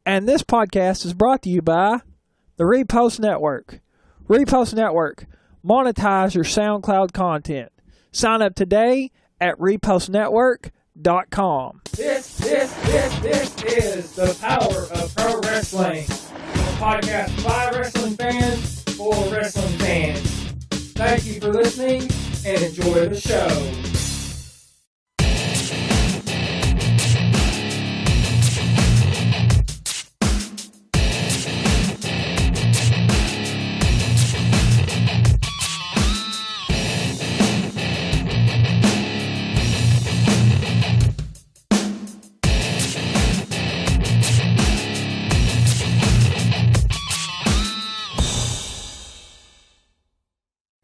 And this podcast is brought to you by the Repost Network. Repost Network. Monetize your SoundCloud content. Sign up today at repostnetwork.com. This is the power of pro wrestling. A podcast by wrestling fans for wrestling fans. Thank you for listening and enjoy the show.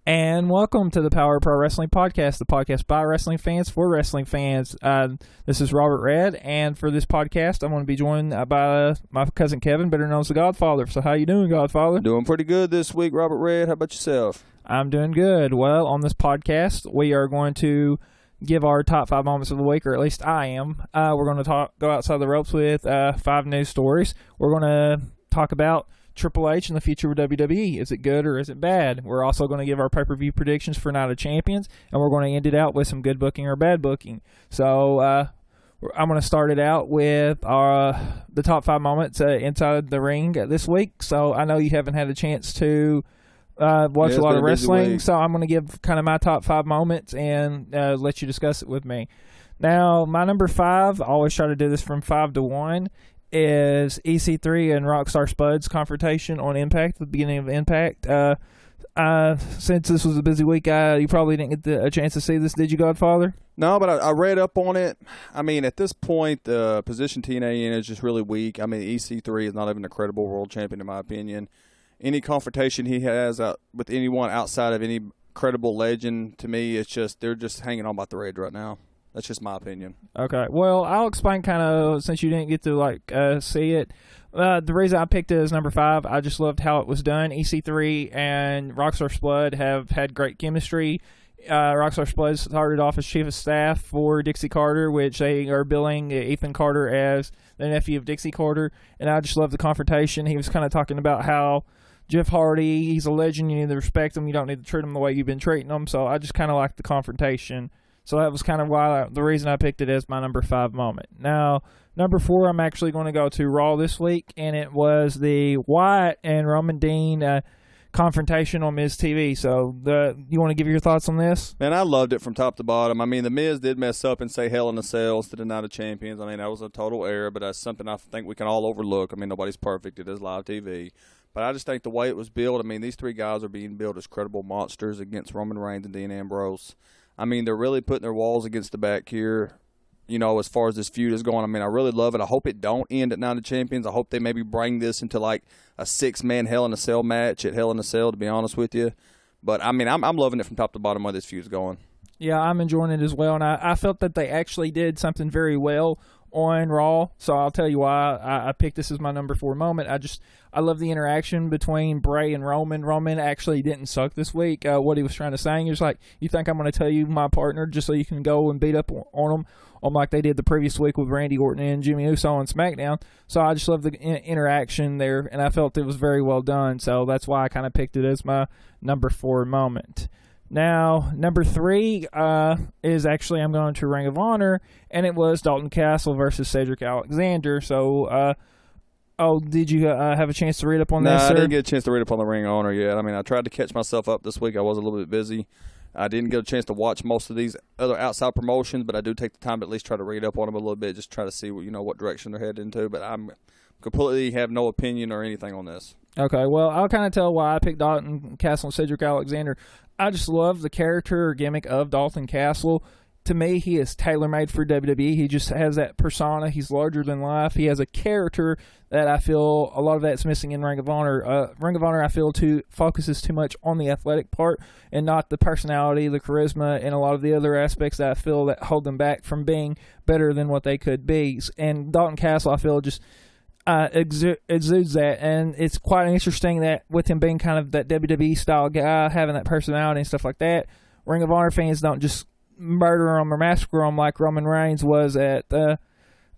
And welcome to the Power of Pro Wrestling Podcast, the podcast by wrestling fans for wrestling fans. This is Robert Red, and for this podcast, I'm going to be joined by my cousin Kevin, better known as the Godfather. So how you doing, Godfather? Doing pretty good this week, Robert Red. How about yourself? I'm doing good. Well, on this podcast, we are going to give our top 5 moments of the week, or at least I am. We're going to go outside the ropes with 5 news stories. We're going to talk about Triple H and the future of WWE. Is it good or is it bad? We're also going to give our pay-per-view predictions for Night of Champions, and we're going to end it out with some good booking or bad booking. So I'm going to start it out with the top 5 moments inside the ring this week. So I know you haven't had a chance to watch a lot of wrestling, so I'm going to give kind of my top 5 moments and let you discuss it with me. Now, my number 5, I always try to do this from 5 to 1, is EC3 and Rockstar Spud's confrontation on Impact, the beginning of Impact. Since this was a busy week, you probably didn't get a chance to see this, did you, Godfather? No, but I read up on it. I mean, at this point, the position TNA in is just really weak. I mean, EC3 is not even a credible world champion, in my opinion. Any confrontation he has with anyone outside of any credible legend, to me, it's just they're just hanging on by the thread right now. That's just my opinion. Okay. Well, I'll explain kind of, since you didn't get to see it. The reason I picked it as number 5, I just loved how it was done. EC3 and Rockstar Spud have had great chemistry. Rockstar Spud started off as chief of staff for Dixie Carter, which they are billing Ethan Carter as the nephew of Dixie Carter. And I just love the confrontation. He was kind of talking about how Jeff Hardy, he's a legend. You need to respect him. You don't need to treat him the way you've been treating him. So I just kind of liked the confrontation. So that was kind of the reason I picked it as my number 5 moment. Now, number 4, I'm actually going to go to Raw this week, and it was the Wyatt and Roman Dean confrontation on Miz TV. So, you want to give your thoughts on this? Man, I loved it from top to bottom. I mean, the Miz did mess up and say Hell in a Cell instead of Night of Champions. I mean, that was a total error, but that's something I think we can all overlook. I mean, nobody's perfect. It is live TV. But I just think the way it was built, I mean, these 3 guys are being built as credible monsters against Roman Reigns and Dean Ambrose. I mean, they're really putting their walls against the back here, you know, as far as this feud is going. I mean, I really love it. I hope it don't end at Night of Champions. I hope they maybe bring this into, like, a 6-man Hell in a Cell match at Hell in a Cell, to be honest with you. But, I mean, I'm loving it from top to bottom where this feud's going. Yeah, I'm enjoying it as well, and I felt that they actually did something very well on Raw, so I'll tell you why I picked this as my number 4 moment. I love the interaction between Bray and Roman. Roman actually didn't suck this week. What he was trying to say, he was like, you think I'm going to tell you my partner just so you can go and beat up on him, like they did the previous week with Randy Orton and Jimmy Uso on SmackDown. So I just love the interaction there, and I felt it was very well done, so that's why I kind of picked it as my number 4 moment. Now, number 3 is actually, I'm going to Ring of Honor, and it was Dalton Castle versus Cedric Alexander. So, did you have a chance to read up on this? No, I didn't get a chance to read up on the Ring of Honor yet. I mean, I tried to catch myself up this week. I was a little bit busy. I didn't get a chance to watch most of these other outside promotions, but I do take the time to at least try to read up on them a little bit, just try to see what direction they're heading into. But I'm completely have no opinion or anything on this. Okay, well, I'll kind of tell why I picked Dalton Castle and Cedric Alexander. I just love the character or gimmick of Dalton Castle. To me, he is tailor-made for WWE. He just has that persona. He's larger than life. He has a character that I feel a lot of that's missing in Ring of Honor. Ring of Honor, I feel, focuses too much on the athletic part and not the personality, the charisma, and a lot of the other aspects that I feel that hold them back from being better than what they could be. And Dalton Castle, I feel, just exudes that, and it's quite interesting that with him being kind of that WWE style guy, having that personality and stuff like that, Ring of Honor fans don't just murder him or massacre him like Roman Reigns was at the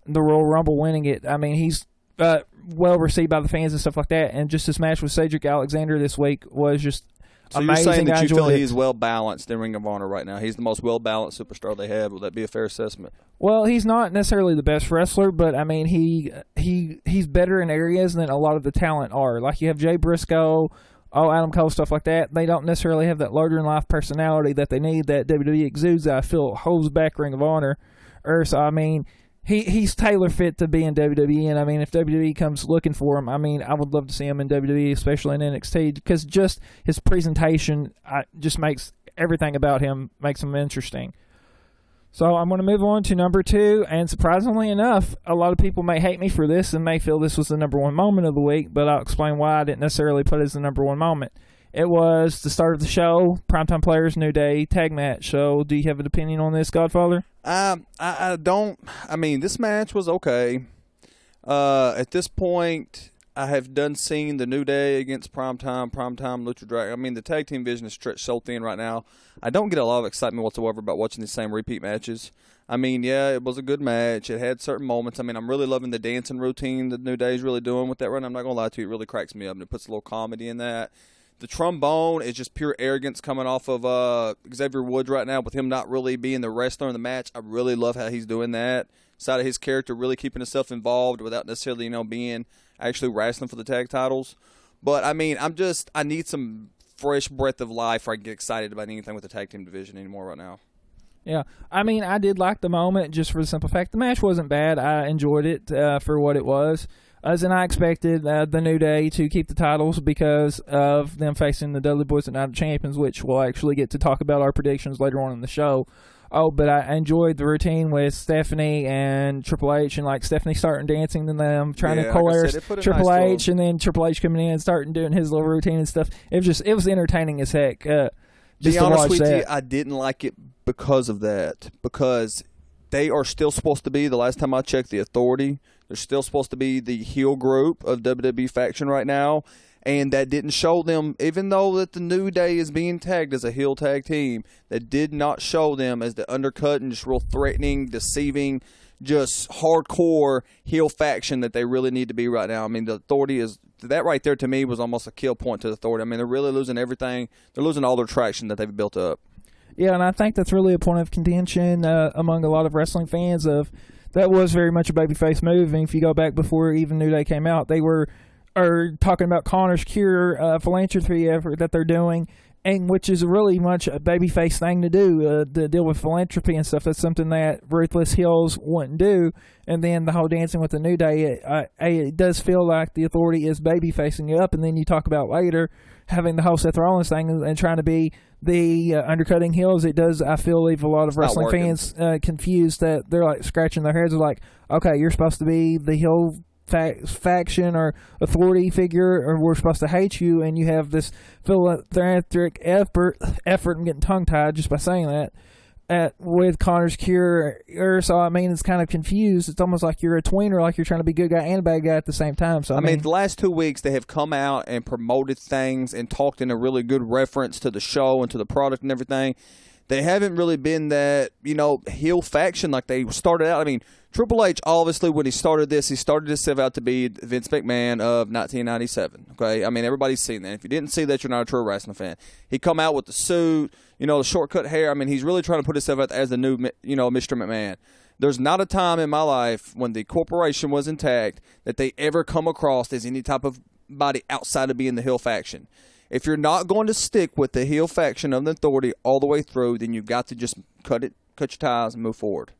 Royal Rumble winning it. I mean, he's well received by the fans and stuff like that. And just this match with Cedric Alexander this week was just so amazing. You're saying that you feel it. he's well balanced in Ring of Honor right now? He's the most well balanced superstar they have. Would that be a fair assessment? Well, he's not necessarily the best wrestler, but I mean he's better in areas than a lot of the talent are. Like you have Jay Briscoe, Adam Cole, stuff like that. They don't necessarily have that larger than life personality that they need that WWE exudes that I feel holds back Ring of Honor. So I mean, he's tailor fit to be in WWE, and I mean, if WWE comes looking for him, I mean, I would love to see him in WWE, especially in NXT, because just his presentation just makes everything about him makes him interesting. So I'm going to move on to number 2, and surprisingly enough, a lot of people may hate me for this and may feel this was the number 1 moment of the week, but I'll explain why I didn't necessarily put it as the number 1 moment. It was the start of the show, Primetime Players, New Day, tag match. So do you have an opinion on this, Godfather? I don't. I mean, this match was okay. At this point, I have done seen the New Day against Primetime, Lucha Dragon. I mean, the tag team vision is stretched so thin right now. I don't get a lot of excitement whatsoever about watching these same repeat matches. I mean, yeah, it was a good match. It had certain moments. I mean, I'm really loving the dancing routine the New Day is really doing with that run. I'm not going to lie to you. It really cracks me up, and it puts a little comedy in that. The trombone is just pure arrogance coming off of Xavier Woods right now with him not really being the wrestler in the match. I really love how he's doing that. Side of his character really keeping himself involved without necessarily, being actually wrestling for the tag titles. But, I mean, I need some fresh breath of life or I get excited about anything with the tag team division anymore right now. Yeah, I mean, I did like the moment just for the simple fact the match wasn't bad. I enjoyed it for what it was. As in, I expected the New Day to keep the titles because of them facing the Dudley Boys at Night of Champions, which we'll actually get to talk about our predictions later on in the show. But I enjoyed the routine with Stephanie and Triple H, and like Stephanie starting dancing and them trying to coerce Triple H, and then Triple H coming in and starting doing his little routine and stuff. It was entertaining as heck. To be honest with you, I didn't like it because of that. Because they are still supposed to be, the last time I checked, the Authority. They're still supposed to be the heel group of WWE faction right now. And that didn't show them, even though that the New Day is being tagged as a heel tag team, that did not show them as the undercut and just real threatening, deceiving, just hardcore heel faction that they really need to be right now. I mean, the Authority is, that right there to me was almost a kill point to the Authority. I mean, they're really losing everything. They're losing all their traction that they've built up. Yeah, and I think that's really a point of contention among a lot of wrestling fans of that was very much a babyface move. And if you go back before even New Day came out, they were talking about Connor's Cure philanthropy effort that they're doing, and which is really much a babyface thing to do, to deal with philanthropy and stuff. That's something that Ruthless Heels wouldn't do. And then the whole dancing with the New Day, it does feel like the Authority is babyfacing it up. And then you talk about later having the whole Seth Rollins thing and trying to be the undercutting heels. It does, I feel, leave a lot of wrestling fans confused that they're like scratching their heads. They're like, okay, you're supposed to be the heel faction or authority figure, or we're supposed to hate you, and you have this philanthropic effort. I'm getting tongue-tied just by saying that. With Connor's Cure, so I mean, it's kind of confused. It's almost like you're a tweener, like you're trying to be good guy and bad guy at the same time. So I mean, the last 2 weeks they have come out and promoted things and talked in a really good reference to the show and to the product and everything. They haven't really been that, heel faction like they started out. I mean, Triple H, obviously, when he started himself out to be Vince McMahon of 1997. Okay, I mean, everybody's seen that. If you didn't see that, you're not a true wrestling fan. He come out with the suit, the shortcut hair. I mean, he's really trying to put himself out as the new, Mr. McMahon. There's not a time in my life when the corporation was intact that they ever come across as any type of body outside of being the heel faction. If you're not going to stick with the heel faction of the Authority all the way through, then you've got to just cut your ties and move forward.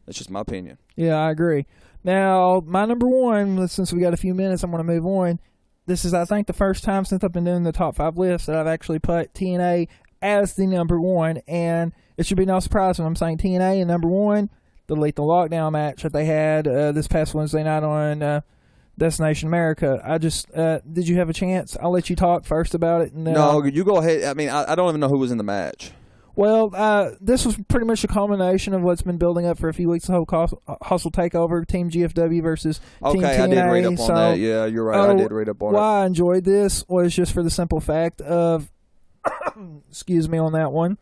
That's just my opinion. Yeah, I agree. Now, my number 1, since we got a few minutes, I'm going to move on. This is, I think, the first time since I've been doing the top 5 lists that I've actually put TNA as the number 1, and it should be no surprise when I'm saying TNA and number 1, the Lethal Lockdown match that they had this past Wednesday night on Destination America. I just did you have a chance? I'll let you talk first about it. And no, you go ahead. I mean, I don't even know who was in the match. Well, this was pretty much a culmination of what's been building up for a few weeks. The whole Hustle Takeover, Team GFW versus Team TNA. Okay, I did read up on that. Yeah, you're right. I did read up on it. Why I enjoyed this was just for the simple fact of, excuse me on that one,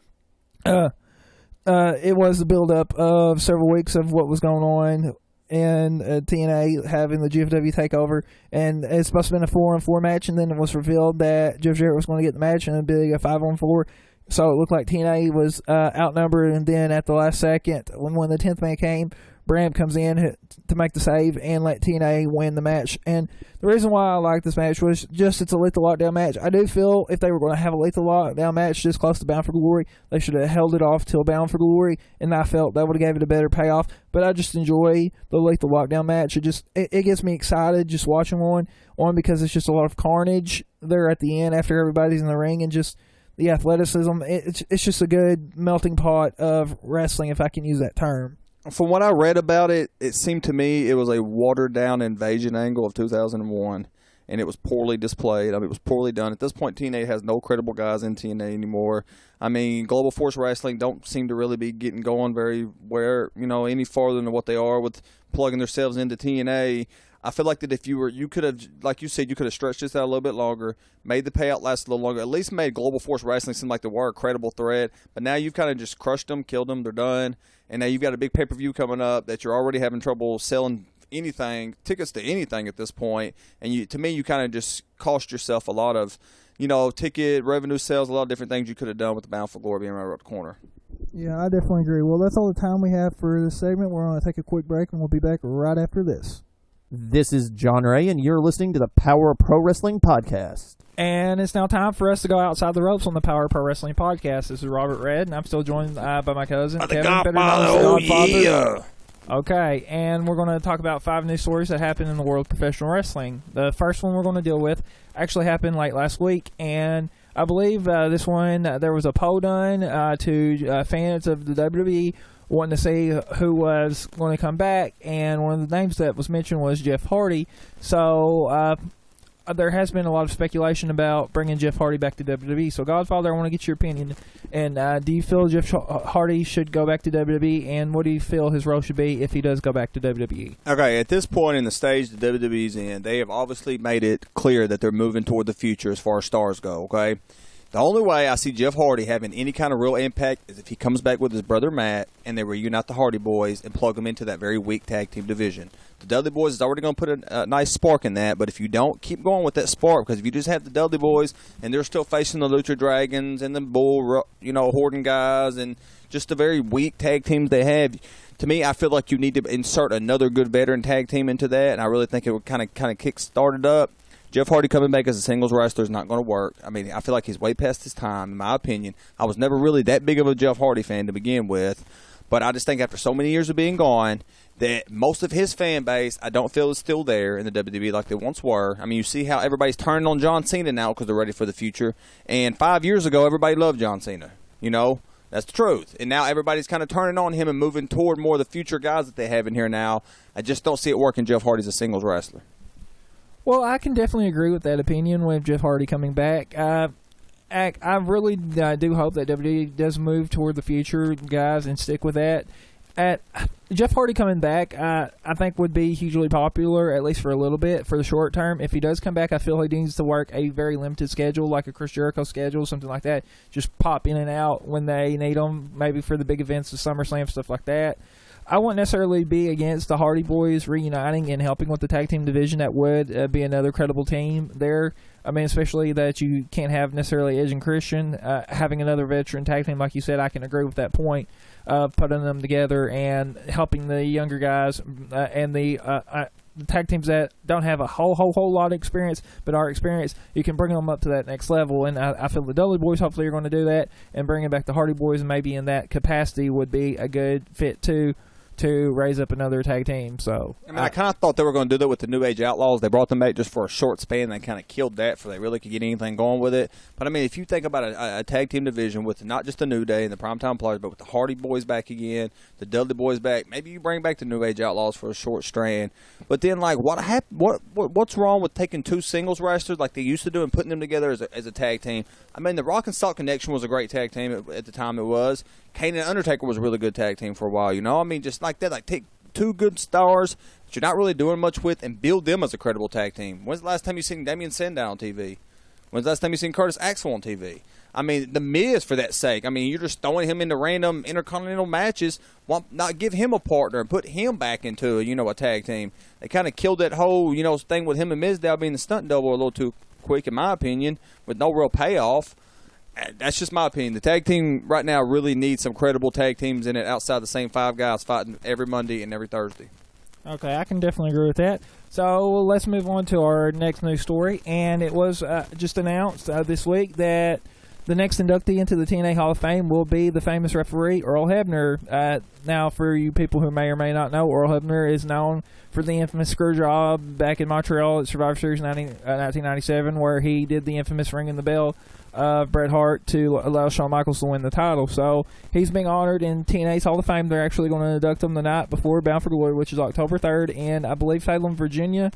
it was the build-up of several weeks of what was going on in TNA having the GFW take over, and it's supposed to have been a 4-on-4 match, and then it was revealed that Jeff Jarrett was going to get the match and it'd be a 5-on-4. So it looked like TNA was outnumbered, and then at the last second, when the 10th man came, Bram comes in to make the save and let TNA win the match. And the reason why I like this match was just it's a Lethal Lockdown match. I do feel if they were going to have a Lethal Lockdown match this close to Bound for Glory, they should have held it off till Bound for Glory, and I felt that would have gave it a better payoff. But I just enjoy the Lethal Lockdown match. It gets me excited just watching one because it's just a lot of carnage there at the end after everybody's in the ring, and just the athleticism. It's just a good melting pot of wrestling, if I can use that term. From what I read about it, it seemed to me it was a watered-down invasion angle of 2001, and it was poorly displayed. I mean, it was poorly done. At this point, TNA has no credible guys in TNA anymore. I mean, Global Force Wrestling don't seem to really be getting going any farther than what they are with plugging themselves into TNA. I feel like that if you could have, like you said, you could have stretched this out a little bit longer, made the payout last a little longer, at least made Global Force Wrestling seem like they were a credible threat. But now you've kind of just crushed them, killed them, they're done. And now you've got a big pay-per-view coming up that you're already having trouble selling tickets to anything at this point. And to me, you kind of just cost yourself a lot of, ticket revenue sales, a lot of different things you could have done with the Bound for Glory being right around the corner. Yeah, I definitely agree. Well, that's all the time we have for this segment. We're going to take a quick break, and we'll be back right after this. This is John Ray, and you're listening to the Power of Pro Wrestling Podcast. And it's now time for us to go outside the ropes on the Power of Pro Wrestling Podcast. This is Robert Red, and I'm still joined by my cousin, Kevin, better known as the Godfather. Yeah. Okay, and we're going to talk about 5 news stories that happened in the world of professional wrestling. The first one we're going to deal with actually happened late last week, and I believe this one, there was a poll done to fans of the WWE wanting to see who was going to come back, and one of the names that was mentioned was Jeff Hardy. So there has been a lot of speculation about bringing Jeff Hardy back to WWE. So, Godfather, I want to get your opinion. And do you feel Jeff Hardy should go back to WWE, and what do you feel his role should be if he does go back to WWE? Okay, at this point in the stage the WWE's in, they have obviously made it clear that they're moving toward the future as far as stars go, okay? The only way I see Jeff Hardy having any kind of real impact is if he comes back with his brother Matt and they reunite the Hardy Boys and plug them into that very weak tag team division. The Dudley Boys is already going to put a nice spark in that, but if you don't, keep going with that spark, because if you just have the Dudley Boys and they're still facing the Lucha Dragons and the Bull, Horden guys and just the very weak tag teams they have, to me, I feel like you need to insert another good veteran tag team into that, and I really think it would kind of kick-start it up. Jeff Hardy coming back as a singles wrestler is not going to work. I mean, I feel like he's way past his time, in my opinion. I was never really that big of a Jeff Hardy fan to begin with, but I just think after so many years of being gone, that most of his fan base, I don't feel is still there in the WWE like they once were. I mean, you see how everybody's turning on John Cena now because they're ready for the future. And 5 years ago, everybody loved John Cena. That's the truth. And now everybody's kind of turning on him and moving toward more of the future guys that they have in here now. I just don't see it working Jeff Hardy as a singles wrestler. Well, I can definitely agree with that opinion with Jeff Hardy coming back. I really do hope that WWE does move toward the future, guys, and stick with that. Jeff Hardy coming back, I think would be hugely popular, at least for a little bit, for the short term. If he does come back, I feel he needs to work a very limited schedule, like a Chris Jericho schedule, something like that. Just pop in and out when they need them, maybe for the big events of SummerSlam, stuff like that. I wouldn't necessarily be against the Hardy Boys reuniting and helping with the tag team division. That would be another credible team there. I mean, especially that you can't have necessarily Edge and Christian. Having another veteran tag team, like you said, I can agree with that point. Putting them together and helping the younger guys and the tag teams that don't have a whole lot of experience but are experienced, you can bring them up to that next level. And I feel the Dudley Boys hopefully are going to do that, and bringing back the Hardy Boys and maybe in that capacity would be a good fit too, to raise up another tag team. So I kind of thought they were going to do that with the New Age Outlaws. They brought them back just for a short span. They kind of killed that before they really could get anything going with it. But, I mean, if you think about a tag team division with not just the New Day and the Primetime Players, but with the Hardy Boys back again, the Dudley Boys back, maybe you bring back the New Age Outlaws for a short strand. But then, like, what's wrong with taking two singles wrestlers like they used to do and putting them together as a tag team? I mean, the Rock and Salt Connection was a great tag team at the time it was. Kane and Undertaker was a really good tag team for a while, I mean, just like that, like take two good stars that you're not really doing much with and build them as a credible tag team. When's the last time you seen Damien Sandow on TV? When's the last time you seen Curtis Axel on TV? I mean, The Miz, for that sake. I mean, you're just throwing him into random intercontinental matches. Why not give him a partner and put him back into a tag team? They kind of killed that whole, thing with him and Mizdow being the stunt double a little too quick, in my opinion, with no real payoff. That's just my opinion. The tag team right now really needs some credible tag teams in it outside the same 5 guys fighting every Monday and every Thursday. Okay, I can definitely agree with that. So let's move on to our next news story. And it was just announced this week that the next inductee into the TNA Hall of Fame will be the famous referee, Earl Hebner. Now, for you people who may or may not know, Earl Hebner is known for the infamous screw job back in Montreal at Survivor Series 1997, where he did the infamous ringing the bell of Bret Hart to allow Shawn Michaels to win the title. So he's being honored in TNA's Hall of Fame. They're actually going to induct him the night before Bound for Glory, which is October 3rd, in, I believe, Salem, Virginia.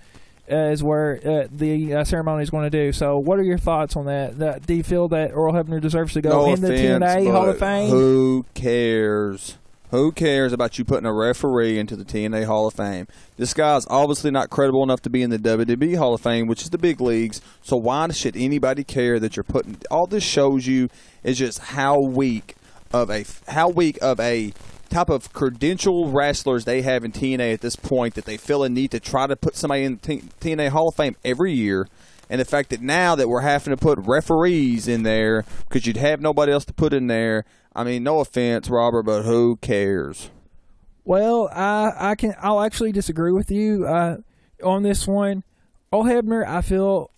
Is where the ceremony is going to do. So what are your thoughts on that? Do you feel that Earl Hebner deserves to go in the TNA Hall of Fame? Who cares? Who cares about you putting a referee into the TNA Hall of Fame? This guy's obviously not credible enough to be in the WWE Hall of Fame, which is the big leagues. So why should anybody care that you're putting... All this shows you is just how weak of a type of credential wrestlers they have in TNA at this point, that they feel a need to try to put somebody in the TNA Hall of Fame every year. And the fact that now that we're having to put referees in there because you'd have nobody else to put in there. I mean, no offense, Robert, but who cares? Well, I'll actually disagree with you on this one. Earl Hebner, I feel,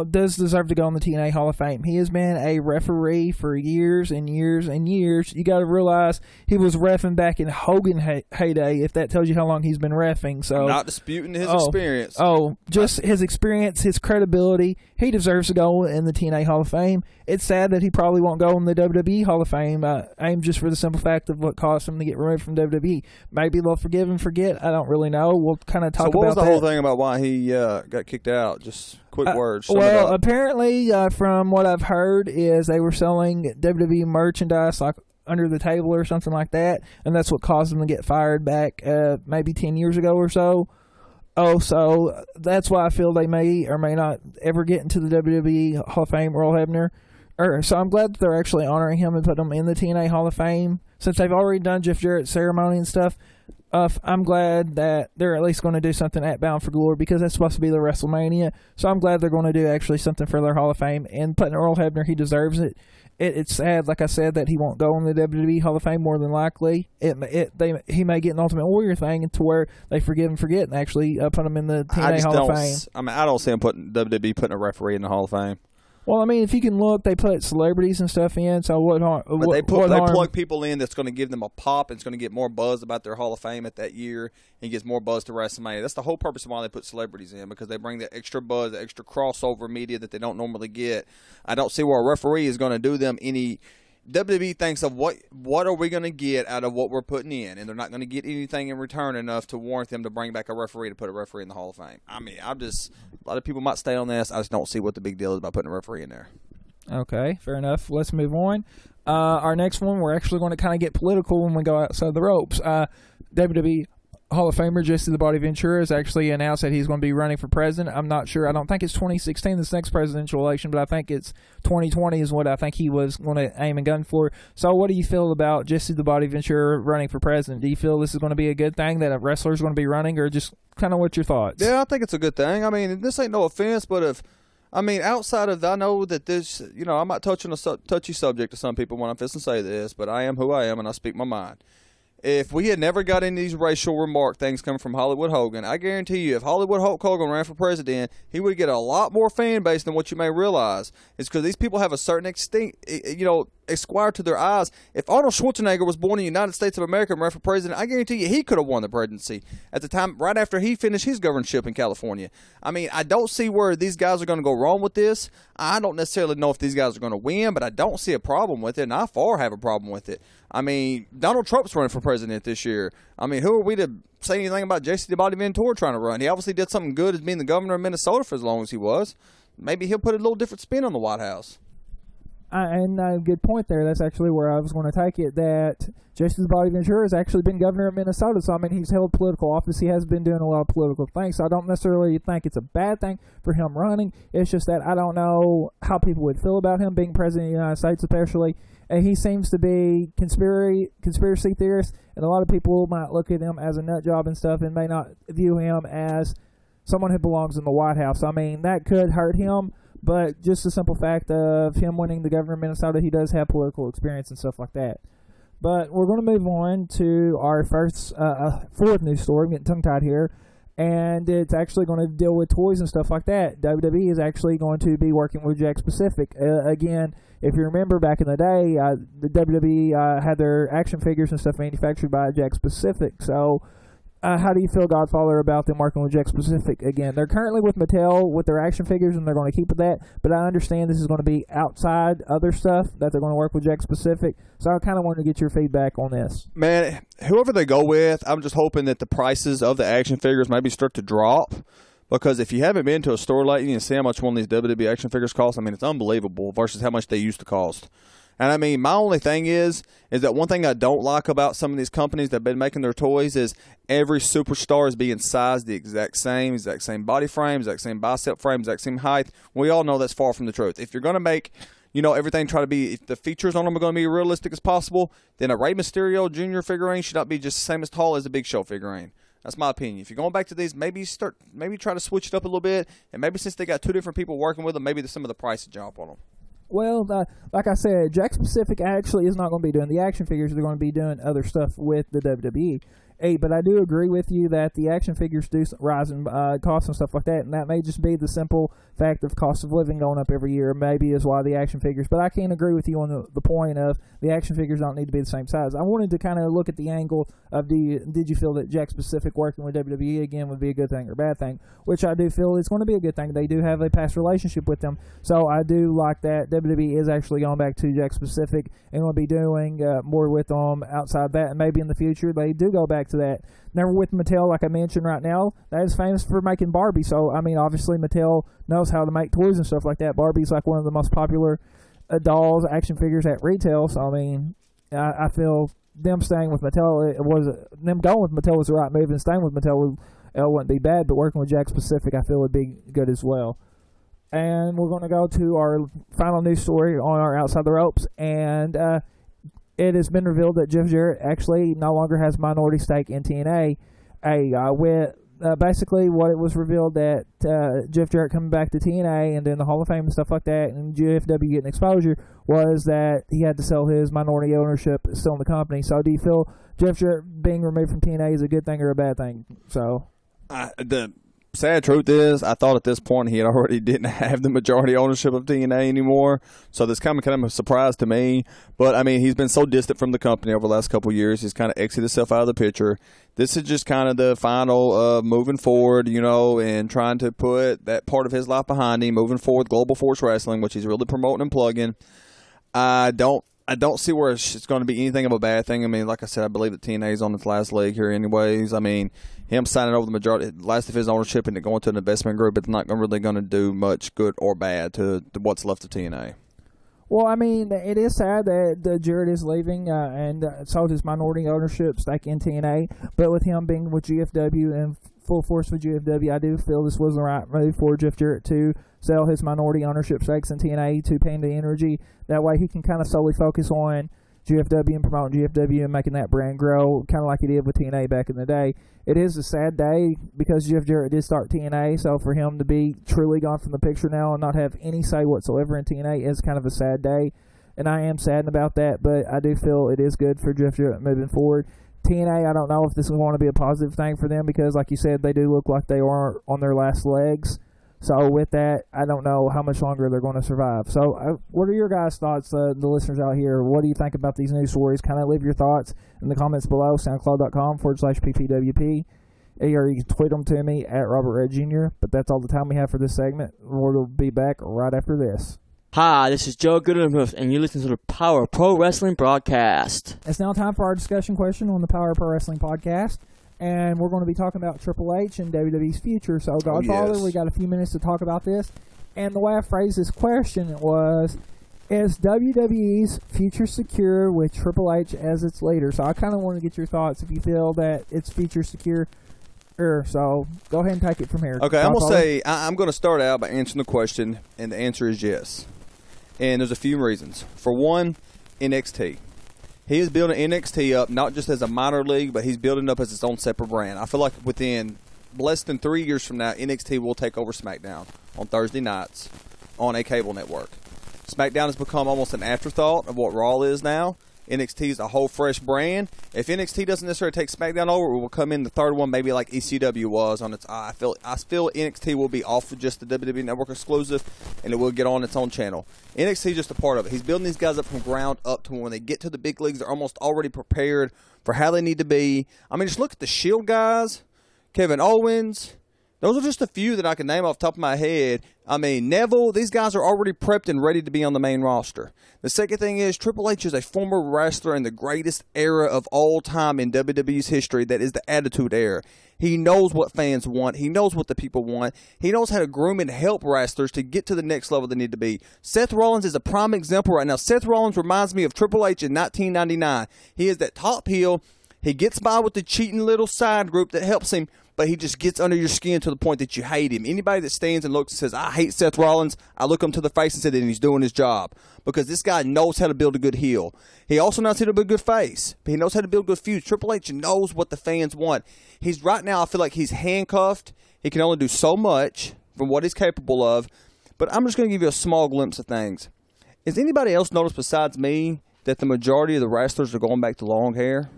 does deserve to go in the TNA Hall of Fame. He has been a referee for years and years and years. You got to realize he was reffing back in Hogan heyday, if that tells you how long he's been reffing. So I'm not disputing his experience. Just his experience, his credibility. He deserves to go in the TNA Hall of Fame. It's sad that he probably won't go in the WWE Hall of Fame. Aim just for the simple fact of what caused him to get removed from WWE. Maybe they'll forgive and forget. I don't really know. We'll kind of talk about that. So what was the whole thing about why he got kicked out? Just quick words. Well, apparently, from what I've heard, is they were selling WWE merchandise like under the table or something like that, and that's what caused them to get fired back maybe 10 years ago or so. So that's why I feel they may or may not ever get into the WWE Hall of Fame, Earl Hebner. So I'm glad that they're actually honoring him and putting him in the TNA Hall of Fame. Since they've already done Jeff Jarrett's ceremony and stuff, I'm glad that they're at least going to do something at Bound for Glory, because that's supposed to be the WrestleMania. So I'm glad they're going to do actually something for their Hall of Fame. And putting Earl Hebner, he deserves it. It's sad, like I said, that he won't go in the WWE Hall of Fame more than likely. He may get an Ultimate Warrior thing to where they forgive and forget and actually put him in the TNA Hall of Fame. I don't see him WWE putting a referee in the Hall of Fame. Well, I mean, if you can look, they put celebrities and stuff in, so what harm? But they plug people in that's going to give them a pop, and it's going to get more buzz about their Hall of Fame at that year, and gets more buzz to WrestleMania. That's the whole purpose of why they put celebrities in, because they bring that extra buzz, the extra crossover media that they don't normally get. I don't see where a referee is going to do them any... WWE thinks of what are we going to get out of what we're putting in, and they're not going to get anything in return enough to warrant them to bring back a referee to put a referee in the Hall of Fame. I mean, a lot of people might stay on this. I just don't see what the big deal is about putting a referee in there. Okay, fair enough. Let's move on. Our next one, we're actually going to kind of get political when we go outside the ropes. WWE Hall of Famer Jesse the Body Ventura has actually announced that he's going to be running for president. I'm not sure. I don't think it's 2016, this next presidential election, but I think it's 2020 is what I think he was going to aim and gun for. So what do you feel about Jesse the Body Ventura running for president? Do you feel this is going to be a good thing, that a wrestler is going to be running, or just kind of what's your thoughts? Yeah, I think it's a good thing. I mean, this ain't no offense, but outside of, I know that this, I might touch on a touchy subject to some people when I'm fixing to say this, but I am who I am and I speak my mind. If we had never got into these racial remark things coming from Hollywood Hogan, I guarantee you, if Hollywood Hulk Hogan ran for president, he would get a lot more fan base than what you may realize. It's because these people have a certain esquire to their eyes. If Arnold Schwarzenegger was born in the United States of America and ran for president, I guarantee you he could have won the presidency at the time, right after he finished his governorship in California. I mean, I don't see where these guys are going to go wrong with this. I don't necessarily know if these guys are going to win, but I don't see a problem with it, and I far have a problem with it. I mean, Donald Trump's running for president this year. I mean, who are we to say anything about Jesse the Body Ventura trying to run? He obviously did something good as being the governor of Minnesota for as long as he was. Maybe he'll put a little different spin on the White House. And a good point there. That's actually where I was going to take it, that Jason Bobby Ventura has actually been governor of Minnesota. So, I mean, he's held political office. He has been doing a lot of political things. So I don't necessarily think it's a bad thing for him running. It's just that I don't know how people would feel about him being president of the United States, especially. And he seems to be conspiracy theorist, and a lot of people might look at him as a nut job and stuff and may not view him as someone who belongs in the White House. I mean, that could hurt him. But just the simple fact of him winning the governor of Minnesota, he does have political experience and stuff like that. But we're going to move on to our fourth news story. I'm getting tongue-tied here. And it's actually going to deal with toys and stuff like that. WWE is actually going to be working with Jakks Pacific. Again, if you remember back in the day, the WWE had their action figures and stuff manufactured by Jakks Pacific. So how do you feel, Godfather, about them working with Jakks Pacific again? They're currently with Mattel with their action figures, and they're going to keep with that. But I understand this is going to be outside other stuff that they're going to work with Jakks Pacific. So I kind of wanted to get your feedback on this. Man, whoever they go with, I'm just hoping that the prices of the action figures maybe start to drop. Because if you haven't been to a store lately and see how much one of these WWE action figures cost, I mean, it's unbelievable versus how much they used to cost. And, I mean, my only thing is that one thing I don't like about some of these companies that have been making their toys is every superstar is being sized the exact same body frame, exact same bicep frame, exact same height. We all know that's far from the truth. If you're going to make, everything try to be, if the features on them are going to be realistic as possible, then a Rey Mysterio Jr. figurine should not be just the same as tall as a Big Show figurine. That's my opinion. If you're going back to these, maybe try to switch it up a little bit, and maybe since they got two different people working with them, maybe some of the price would jump on them. Well, like I said, Jakks Pacific actually is not going to be doing the action figures. They're going to be doing other stuff with the WWE. But I do agree with you that the action figures do rise in cost and stuff like that, and that may just be the simple fact of cost of living going up every year, maybe is why the action figures. But I can't agree with you on the point of the action figures don't need to be the same size. I wanted to kind of look at the angle of did you feel that Jakks Pacific working with WWE again would be a good thing or a bad thing, which I do feel it's going to be a good thing. They do have a past relationship with them, so I do like that WWE is actually going back to Jakks Pacific and will be doing more with them outside that, and maybe in the future they do go back to that. Never with Mattel, like I mentioned right now, that is famous for making Barbie. So, I mean, obviously Mattel knows how to make toys and stuff like that. Barbie's like one of the most popular dolls, action figures at retail. So, I mean, I feel them staying with Mattel, them going with Mattel was the right move, and staying with Mattel wouldn't be bad, but working with Jakks Pacific I feel would be good as well. And we're going to go to our final news story on our Outside the Ropes, and it has been revealed that Jeff Jarrett actually no longer has minority stake in TNA. Basically, what it was revealed that Jeff Jarrett coming back to TNA and then the Hall of Fame and stuff like that, and GFW getting exposure, was that he had to sell his minority ownership still in the company. So, do you feel Jeff Jarrett being removed from TNA is a good thing or a bad thing? So, the sad truth is, I thought at this point he already didn't have the majority ownership of TNA anymore. So this kind of a surprise to me. But, I mean, he's been so distant from the company over the last couple of years. He's kind of exited himself out of the picture. This is just kind of the final moving forward, and trying to put that part of his life behind him, moving forward Global Force Wrestling, which he's really promoting and plugging. I don't see where it's going to be anything of a bad thing. I mean, like I said, I believe that TNA is on its last leg here anyways. I mean, him signing over the majority, last of his ownership and going to an investment group, it's not really going to do much good or bad to what's left of TNA. Well, I mean, it is sad that Jarrett is leaving and sold his minority ownership stake in TNA, but with him being with GFW and full force with GFW, I do feel this was the right move for Jeff Jarrett to sell his minority ownership stakes in TNA to Panda Energy. That way he can kind of solely focus on GFW and promoting GFW and making that brand grow, kind of like he did with TNA back in the day. It is a sad day because Jeff Jarrett did start TNA, so for him to be truly gone from the picture now and not have any say whatsoever in TNA is kind of a sad day, and I am saddened about that, but I do feel it is good for Jeff Jarrett moving forward. TNA, I don't know if this is going to be a positive thing for them because, like you said, they do look like they are on their last legs. So with that, I don't know how much longer they're going to survive. So what are your guys' thoughts, the listeners out here? What do you think about these news stories? Kind of leave your thoughts in the comments below, soundcloud.com/PPWP. Or you can tweet them to me at Robert Red Jr. But that's all the time we have for this segment. We'll be back right after this. Hi, this is Joe Goodenhoof, and you're listening to the Power Pro Wrestling Broadcast. It's now time for our discussion question on the Power Pro Wrestling Podcast. And we're going to be talking about Triple H and WWE's future. So, Godfather, we got a few minutes to talk about this. And the way I phrased this question was, Is WWE's future secure with Triple H as its leader? So I kind of want to get your thoughts if you feel that it's future secure. So go ahead and take it from here. Okay, I'm going to say, I'm going to start out by answering the question, and the answer is yes. And there's a few reasons. For one, NXT. He is building NXT up not just as a minor league, but he's building up as its own separate brand. I feel like within less than 3 years from now, NXT will take over SmackDown on Thursday nights on a cable network. SmackDown has become almost an afterthought of what Raw is now. NXT is a whole fresh brand. If NXT doesn't necessarily take SmackDown over, it will come in the third one, maybe like ECW was on its. I feel NXT will be off of just the WWE Network exclusive, and it will get on its own channel. NXT is just a part of it. He's building these guys up from ground up to when they get to the big leagues, they're almost already prepared for how they need to be. I mean, just look at the Shield guys, Kevin Owens. Those are just a few that I can name off the top of my head. I mean, Neville, these guys are already prepped and ready to be on the main roster. The second thing is Triple H is a former wrestler in the greatest era of all time in WWE's history. That is the Attitude Era. He knows what fans want. He knows what the people want. He knows how to groom and help wrestlers to get to the next level they need to be. Seth Rollins is a prime example right now. Seth Rollins reminds me of Triple H in 1999. He is that top heel. He gets by with the cheating little side group that helps him, but he just gets under your skin to the point that you hate him. Anybody that stands and looks and says, I hate Seth Rollins, I look him to the face and say that he's doing his job. Because this guy knows how to build a good heel. He also knows how to build a good face. But he knows how to build good feuds. Triple H knows what the fans want. He's right now, I feel like he's handcuffed. He can only do so much from what he's capable of. But I'm just going to give you a small glimpse of things. Has anybody else noticed besides me that the majority of the wrestlers are going back to long hair?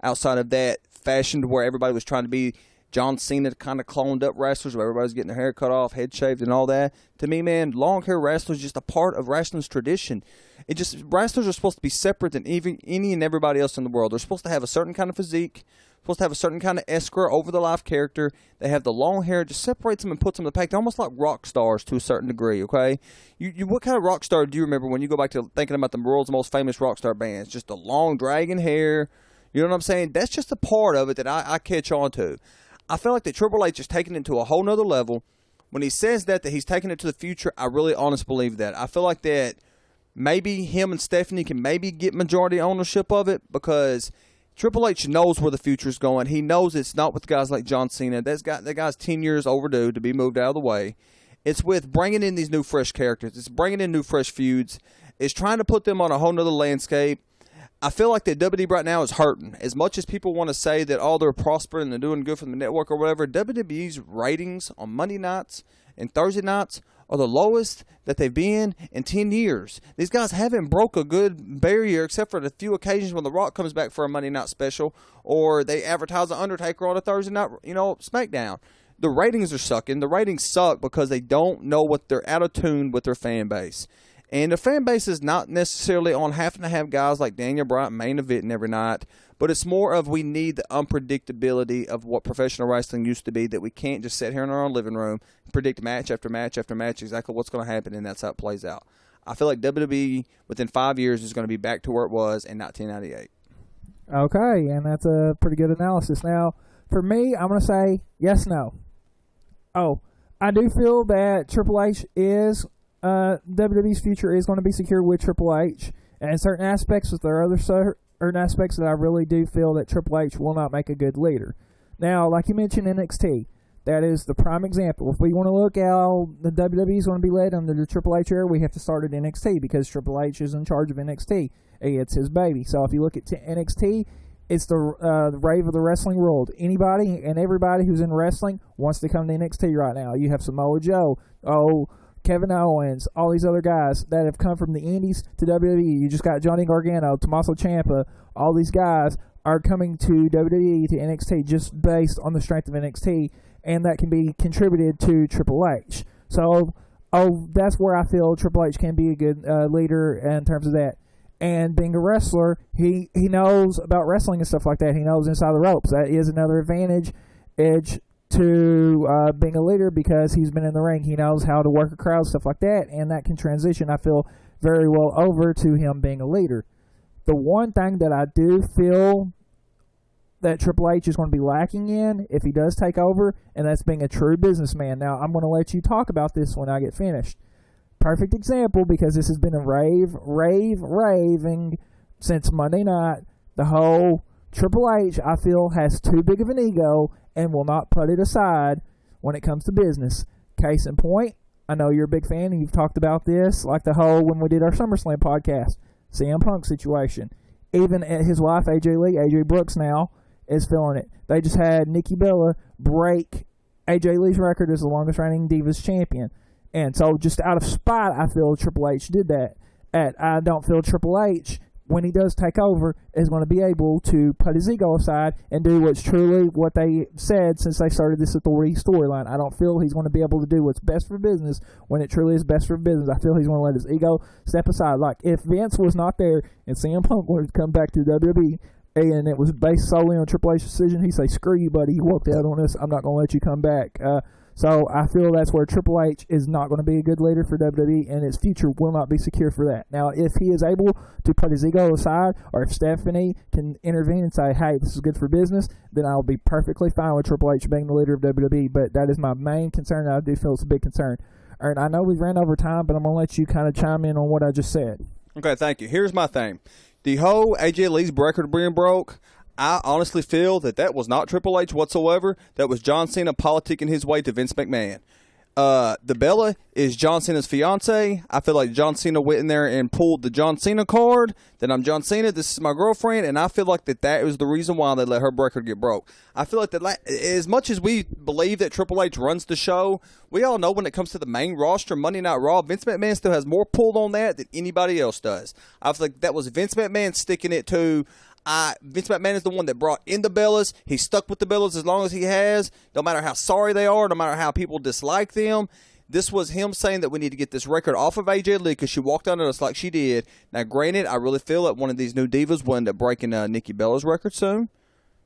Outside of that fashion to where everybody was trying to be John Cena kind of cloned up wrestlers where everybody's getting their hair cut off, head shaved and all that. To me, man, long hair wrestlers is just a part of wrestling's tradition. Wrestlers are supposed to be separate than any and everybody else in the world. They're supposed to have a certain kind of physique, supposed to have a certain kind of escrow over the life character. They have the long hair, it just separates them and puts them in the pack. They're almost like rock stars to a certain degree, okay? What kind of rock star do you remember when you go back to thinking about the world's most famous rock star bands? Just the long dragging hair. You know what I'm saying? That's just a part of it that I catch on to. I feel like that Triple H is taking it to a whole nother level. When he says that he's taking it to the future, I really honestly believe that. I feel like that maybe him and Stephanie can maybe get majority ownership of it because Triple H knows where the future is going. He knows it's not with guys like John Cena. That guy's 10 years overdue to be moved out of the way. It's with bringing in these new fresh characters. It's bringing in new fresh feuds. It's trying to put them on a whole nother landscape. I feel like that WWE right now is hurting. As much as people want to say that, they're prospering and they're doing good for the network or whatever, WWE's ratings on Monday nights and Thursday nights are the lowest that they've been in 10 years. These guys haven't broke a good barrier except for the few occasions when The Rock comes back for a Monday night special or they advertise The Undertaker on a Thursday night, SmackDown. The ratings are sucking. The ratings suck because they don't know what they're out of tune with their fan base. And the fan base is not necessarily on having to have guys like Daniel Bryan main eventing every night, but it's more of we need the unpredictability of what professional wrestling used to be, that we can't just sit here in our own living room and predict match after match after match exactly what's going to happen, and that's how it plays out. I feel like WWE within 5 years is going to be back to where it was in 1998. Okay, and that's a pretty good analysis. Now, for me, I'm going to say yes, no. I do feel that Triple H is... WWE's future is going to be secure with Triple H, and in certain aspects, but there are other certain aspects that I really do feel that Triple H will not make a good leader. Now, like you mentioned, NXT, that is the prime example. If we want to look at how the WWE is going to be led under the Triple H era, we have to start at NXT because Triple H is in charge of NXT. It's his baby. So if you look at NXT, it's the rave of the wrestling world. Anybody and everybody who's in wrestling wants to come to NXT right now. You have Samoa Joe, Kevin Owens, all these other guys that have come from the Indies to WWE. You just got Johnny Gargano, Tommaso Ciampa. All these guys are coming to WWE, to NXT, just based on the strength of NXT, and that can be contributed to Triple H. So, that's where I feel Triple H can be a good leader in terms of that. And being a wrestler, he knows about wrestling and stuff like that. He knows inside the ropes. That is another advantage to being a leader because he's been in the ring. He knows how to work a crowd, stuff like that, and that can transition, I feel, very well over to him being a leader. The one thing that I do feel that Triple H is going to be lacking in if he does take over, and that's being a true businessman. Now, I'm going to let you talk about this when I get finished. perfect example because this has been a raving since Monday night. The whole Triple H, I feel, has too big of an ego and will not put it aside when it comes to business. Case in point, I know you're a big fan and you've talked about this, like the whole when we did our SummerSlam podcast, CM Punk situation. Even his wife, AJ Brooks now, is feeling it. They just had Nikki Bella break AJ Lee's record as the longest reigning Divas champion. And so just out of spite, I feel Triple H did that. I don't feel Triple H, when he does take over, is going to be able to put his ego aside and do what's truly what they said since they started this Authority storyline. I don't feel he's going to be able to do what's best for business when it truly is best for business. I feel he's going to let his ego step aside. Like, if Vince was not there and CM Punk wanted to come back to WWE and it was based solely on Triple H's decision, he'd say, screw you, buddy. You walked out on us. I'm not going to let you come back. So I feel that's where Triple H is not going to be a good leader for WWE, and his future will not be secure for that. Now, if he is able to put his ego aside, or if Stephanie can intervene and say, hey, this is good for business, then I'll be perfectly fine with Triple H being the leader of WWE. But that is my main concern. I do feel it's a big concern. And I know we've ran over time, but I'm going to let you kind of chime in on what I just said. Okay, thank you. Here's my thing. The whole AJ Lee's record being broke, I honestly feel that was not Triple H whatsoever. That was John Cena politicking his way to Vince McMahon. The Bella is John Cena's fiance. I feel like John Cena went in there and pulled the John Cena card. That I'm John Cena, this is my girlfriend, and I feel like that was the reason why they let her record get broke. I feel like that as much as we believe that Triple H runs the show, we all know when it comes to the main roster, Monday Night Raw, Vince McMahon still has more pull on that than anybody else does. I feel like that was Vince McMahon sticking it to. Vince McMahon is the one that brought in the Bellas. He stuck with the Bellas as long as he has, no matter how sorry they are, no matter how people dislike them. This was him saying that we need to get this record off of AJ Lee because she walked under us like she did. Now, granted, I really feel that one of these new divas will end up breaking Nikki Bella's record soon.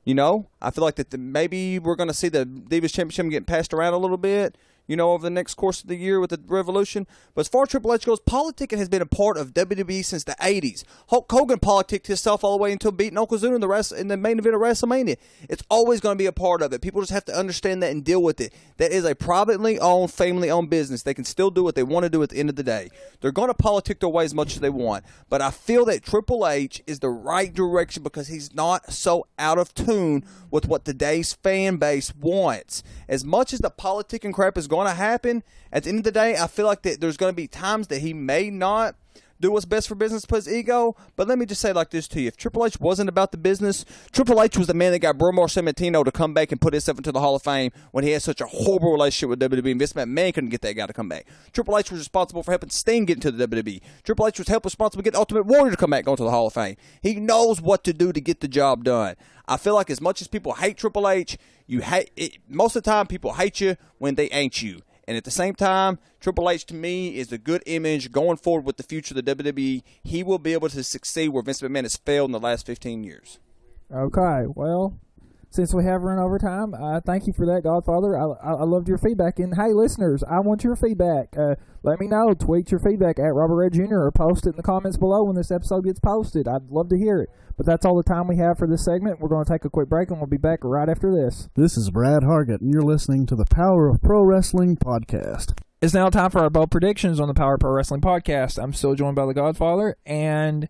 You know, I feel like that maybe we're going to see the Divas Championship getting passed around a little bit, you know, over the next course of the year with the Revolution. But as far as Triple H goes, politicking has been a part of WWE since the 80s. Hulk Hogan politicked himself all the way until beating Yokozuna in the main event of WrestleMania. It's always going to be a part of it. People just have to understand that and deal with it. That is a privately owned, family-owned business. They can still do what they want to do at the end of the day. They're going to politic their way as much as they want. But I feel that Triple H is the right direction because he's not so out of tune with what today's fan base wants. As much as the politicking crap is going to happen, at the end of the day, I feel like that there's going to be times that he may not do what's best for business for his ego. But let me just say like this to you. If Triple H wasn't about the business, Triple H was the man that got Bruno Sammartino to come back and put himself into the Hall of Fame when he had such a horrible relationship with WWE, and Vince McMahon couldn't get that guy to come back. Triple H was responsible for helping Sting get into the WWE. Triple H was responsible to get Ultimate Warrior to come back onto the Hall of Fame. He knows what to do to get the job done. I feel like as much as people hate Triple H, most of the time people hate you when they ain't you. And at the same time, Triple H to me is a good image going forward with the future of the WWE. He will be able to succeed where Vince McMahon has failed in the last 15 years. Okay, well, since we have run over time, thank you for that, Godfather. I loved your feedback. And, hey, listeners, I want your feedback. Let me know. Tweet your feedback at Robert Red Jr. or post it in the comments below when this episode gets posted. I'd love to hear it. But that's all the time we have for this segment. We're going to take a quick break, and we'll be back right after this. This is Brad Hargett, and you're listening to the Power of Pro Wrestling podcast. It's now time for our bold predictions on the Power of Pro Wrestling podcast. I'm still joined by the Godfather, and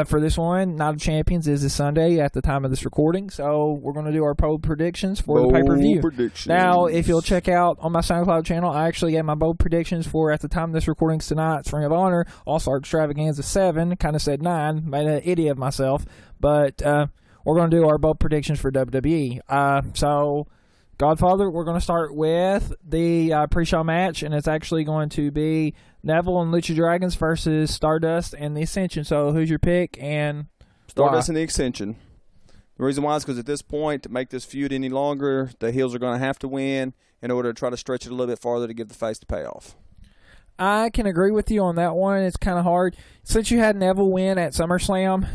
for this one, Night of Champions is this Sunday at the time of this recording, so we're going to do our bold predictions for the pay-per-view. Now, if you'll check out on my SoundCloud channel, I actually gave my bold predictions for at the time of this recording tonight's Ring of Honor All-Star Extravaganza 7, kind of said 9, made an idiot of myself, but we're going to do our bold predictions for WWE. So, Godfather, we're going to start with the pre-show match, and it's actually going to be Neville and Lucha Dragons versus Stardust and the Ascension. So who's your pick and Stardust why? and the Ascension. The reason why is because at this point, to make this feud any longer, the heels are going to have to win in order to try to stretch it a little bit farther to give the face the payoff. I can agree with you on that one. It's kind of hard. Since you had Neville win at SummerSlam